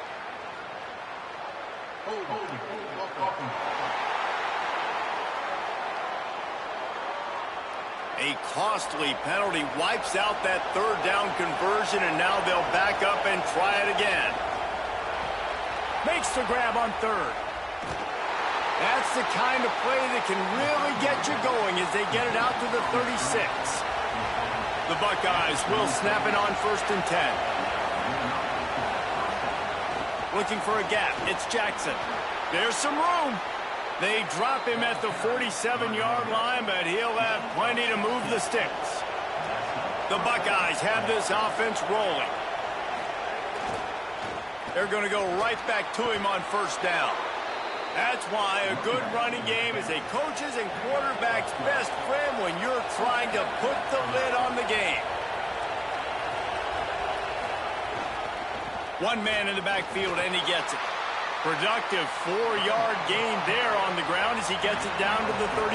A costly penalty wipes out that third down conversion, and now they'll back up and try it again. Makes the grab on third. That's the kind of play that can really get you going as they get it out to the 36. The Buckeyes will snap it on 1st and 10. Looking for a gap. It's Jackson. There's some room. They drop him at the 47-yard line, but he'll have plenty to move the sticks. The Buckeyes have this offense rolling. They're going to go right back to him on first down. That's why a good running game is a coach's and quarterback's best friend when you're trying to put the lid on the game. One man in the backfield, and he gets it. Productive 4-yard gain there on the ground as he gets it down to the 31.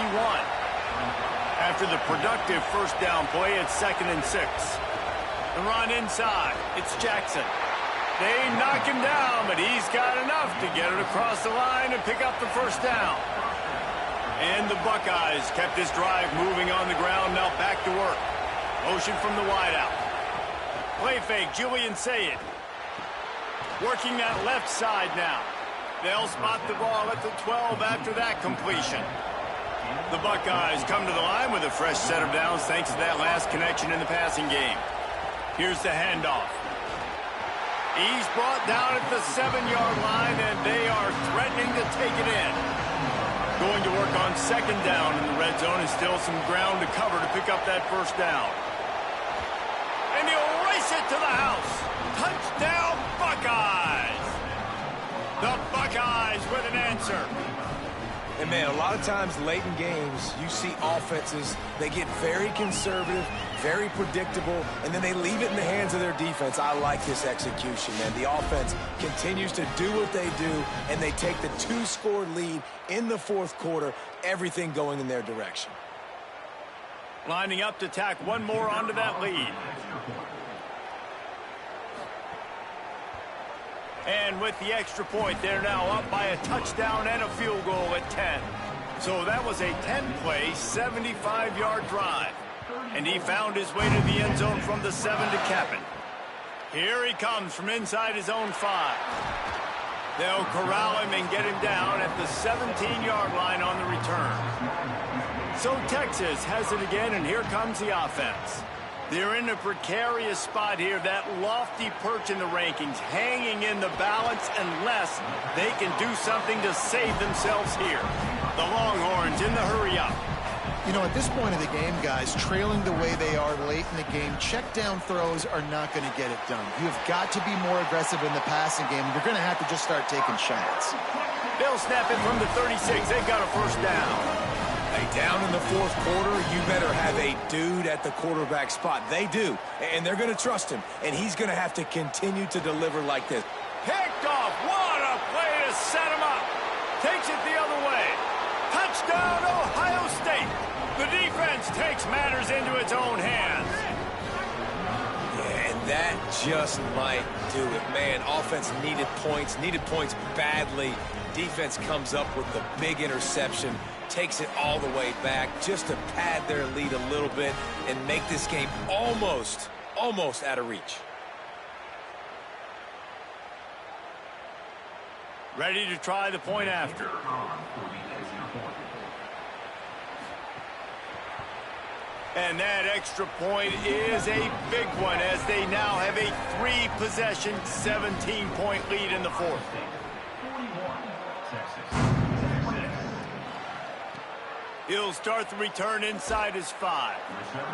After the productive first down play, it's 2nd and 6. The run inside. It's Jackson. They knock him down, but he's got enough to get it across the line and pick up the first down. And the Buckeyes kept this drive moving on the ground, now back to work. Motion from the wideout. Play fake, Julian Sayed. Working that left side now. They'll spot the ball at the 12 after that completion. The Buckeyes come to the line with a fresh set of downs thanks to that last connection in the passing game. Here's the handoff. He's brought down at the 7-yard line, and they are threatening to take it in. Going to work on 2nd down in the red zone, and still some ground to cover to pick up that first down. And he'll race it to the house. Touchdown, Buckeyes! The Buckeyes with an answer. And, man, a lot of times late in games, you see offenses, they get very conservative, very predictable, and then they leave it in the hands of their defense. I like this execution, man. The offense continues to do what they do, and they take the 2-score lead in the 4th quarter, everything going in their direction. Lining up to tack one more onto that lead. And with the extra point, they're now up by a touchdown and a field goal at 10. So that was a 10-play, 75-yard drive. And he found his way to the end zone from the 7 to cap it. Here he comes from inside his own 5. They'll corral him and get him down at the 17-yard line on the return. So Texas has it again, and here comes the offense. They're in a precarious spot here, that lofty perch in the rankings, hanging in the balance unless they can do something to save themselves here. The Longhorns in the hurry-up. You know, at this point of the game, guys, trailing the way they are late in the game, check-down throws are not going to get it done. You've got to be more aggressive in the passing game. You're going to have to just start taking shots. They'll snap it from the 36. They've got a first down. Hey, down in the 4th quarter, you better have a dude at the quarterback spot. They do, and they're going to trust him, and he's going to have to continue to deliver like this. Picked off. What a play to set him up. Takes it the other way. Touchdown, Ohio State. The defense takes matters into its own hands. Yeah, and that just might do it. Man, offense needed points badly. Defense comes up with the big interception, takes it all the way back just to pad their lead a little bit and make this game almost out of reach. Ready to try the point after. And that extra point is a big one as they now have a 3-possession, 17-point lead in the 4th. He'll start the return inside his 5.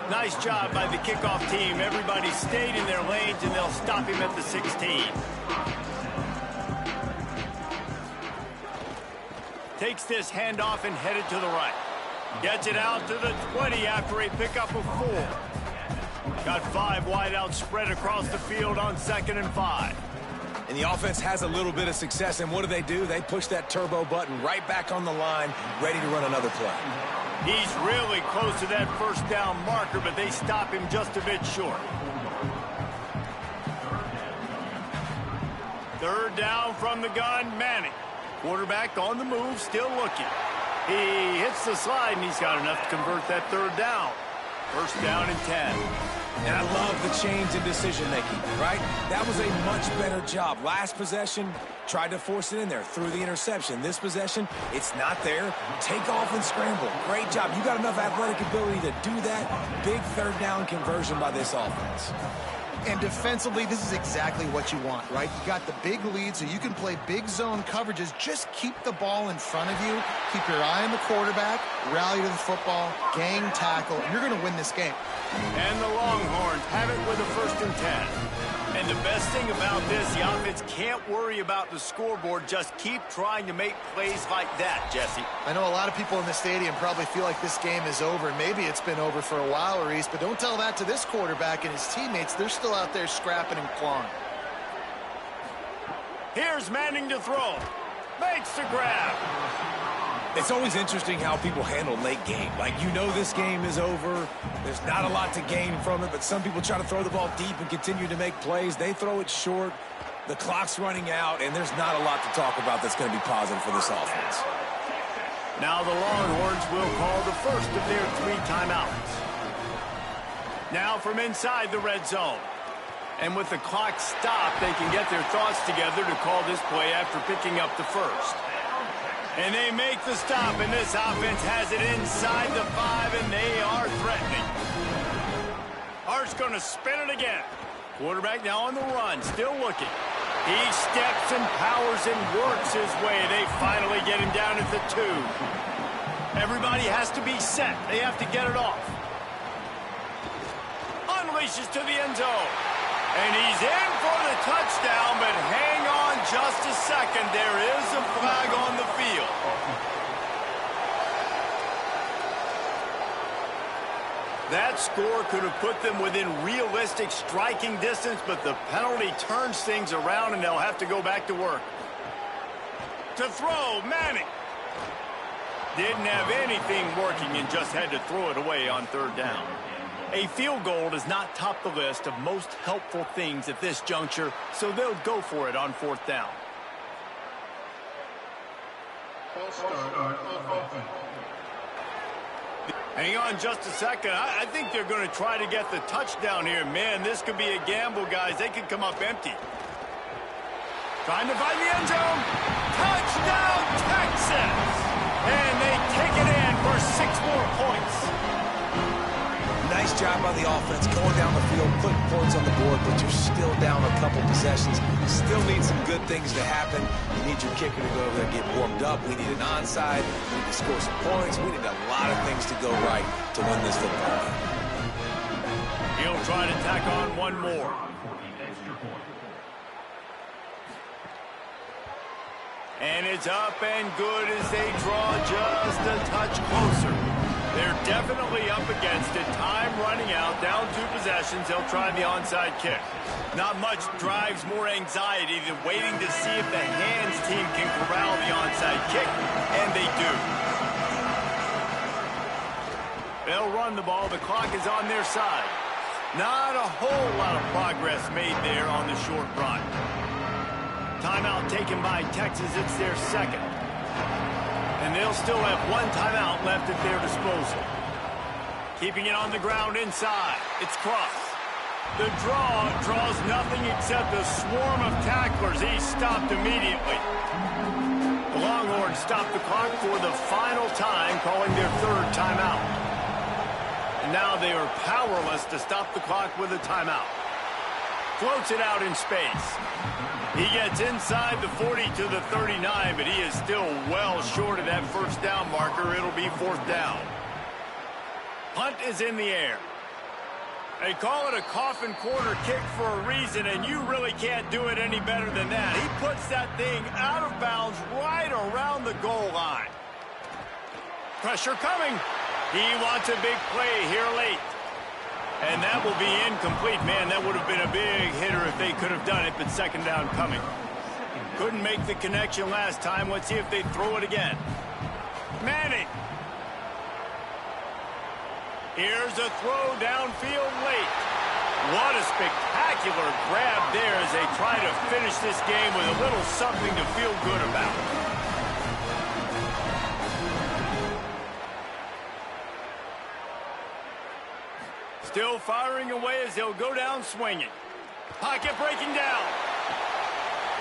Nice job by the kickoff team. Everybody stayed in their lanes, and they'll stop him at the 16. Takes this handoff and headed to the right. Gets it out to the 20 after a pickup of 4. Got 5 wideouts spread across the field on 2nd and 5. And the offense has a little bit of success, and what do? They push that turbo button right back on the line, ready to run another play. He's really close to that first down marker, but they stop him just a bit short. 3rd down from the gun, Manning. Quarterback on the move, still looking. He hits the slide, and he's got enough to convert that 3rd down. First down and 10. And I love the change in decision-making, right? That was a much better job. Last possession, tried to force it in there, threw the interception. This possession, it's not there. Take off and scramble. Great job. You got enough athletic ability to do that. Big 3rd down conversion by this offense. And defensively, this is exactly what you want, right? You got the big lead, so you can play big zone coverages. Just keep the ball in front of you. Keep your eye on the quarterback. Rally to the football. Gang tackle. You're going to win this game. And the Longhorns have it with a 1st and 10. And the best thing about this, the offense can't worry about the scoreboard. Just keep trying to make plays like that, Jesse. I know a lot of people in the stadium probably feel like this game is over. Maybe it's been over for a while, Reese, but don't tell that to this quarterback and his teammates. They're still out there scrapping and clawing. Here's Manning to throw. Makes the grab. It's always interesting how people handle late game. Like, you know this game is over. There's not a lot to gain from it, but some people try to throw the ball deep and continue to make plays. They throw it short. The clock's running out, and there's not a lot to talk about that's going to be positive for this offense. Now the Longhorns will call the first of their 3 timeouts. Now from inside the red zone. And with the clock stopped, they can get their thoughts together to call this play after picking up the first. And they make the stop, and this offense has it inside the 5, and they are threatening. Hart's going to spin it again. Quarterback now on the run, still looking. He steps and powers and works his way. They finally get him down at the 2. Everybody has to be set. They have to get it off. Unleashes to the end zone. And he's in for the touchdown, but hang on just a second. There is a flag on the field. That score could have put them within realistic striking distance, but the penalty turns things around, and they'll have to go back to work. To throw, Manning. Didn't have anything working and just had to throw it away on 3rd down. A field goal does not top the list of most helpful things at this juncture, so they'll go for it on 4th down. False start on offense. Hang on just a second. I think they're going to try to get the touchdown here. Man, this could be a gamble, guys. They could come up empty. Trying to find the end zone. Touchdown, Texas! And they take it in for 6 more points. Nice job by the offense going down the field, putting points on the board, but you're still down a couple possessions. Still need some good things to happen. You need your kicker to go over there and get warmed up. We need an onside. We need to score some points. We need a lot of things to go right to win this football game. He'll try to tack on one more. And it's up and good as they draw just a touch closer. They're definitely up against it. Time running out, down 2 possessions. They'll try the onside kick. Not much drives more anxiety than waiting to see if the hands team can corral the onside kick, and they do. They'll run the ball. The clock is on their side. Not a whole lot of progress made there on the short run. Timeout taken by Texas. It's their 2nd. And they'll still have 1 timeout left at their disposal. Keeping it on the ground inside. It's Cross. The draw draws nothing except a swarm of tacklers. He's stopped immediately. The Longhorns stop the clock for the final time, calling their 3rd timeout. And now they are powerless to stop the clock with a timeout. Floats it out in space. He gets inside the 40 to the 39, but he is still well short of that 1st down marker. It'll be 4th down. Punt is in the air. They call it a coffin corner kick for a reason, and you really can't do it any better than that. He puts that thing out of bounds right around the goal line. Pressure coming. He wants a big play here late. And that will be incomplete. Man, that would have been a big hitter if they could have done it, but 2nd down coming. Couldn't make the connection last time. Let's see if they throw it again. Manning. Here's a throw downfield late. What a spectacular grab there as they try to finish this game with a little something to feel good about. Still firing away as they'll go down swinging. Pocket breaking down.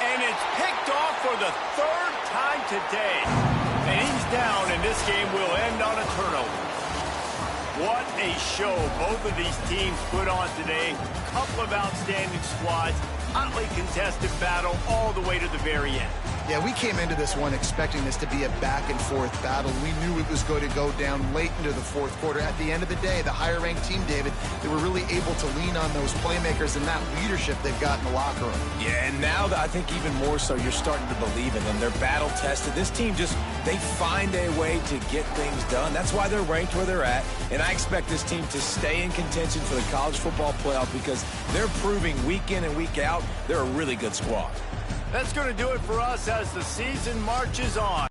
And it's picked off for the 3rd time today. And he's down, and this game will end on a turnover. What a show both of these teams put on today. Couple of outstanding squads, hotly contested battle all the way to the very end. Yeah, we came into this one expecting this to be a back-and-forth battle. We knew it was going to go down late into the fourth quarter. At the end of the day, the higher-ranked team, David, they were really able to lean on those playmakers and that leadership they've got in the locker room. Yeah, and now I think even more so, you're starting to believe in them. They're battle-tested. This team they find a way to get things done. That's why they're ranked where they're at, and I expect this team to stay in contention for the college football playoff because they're proving week in and week out they're a really good squad. That's going to do it for us as the season marches on.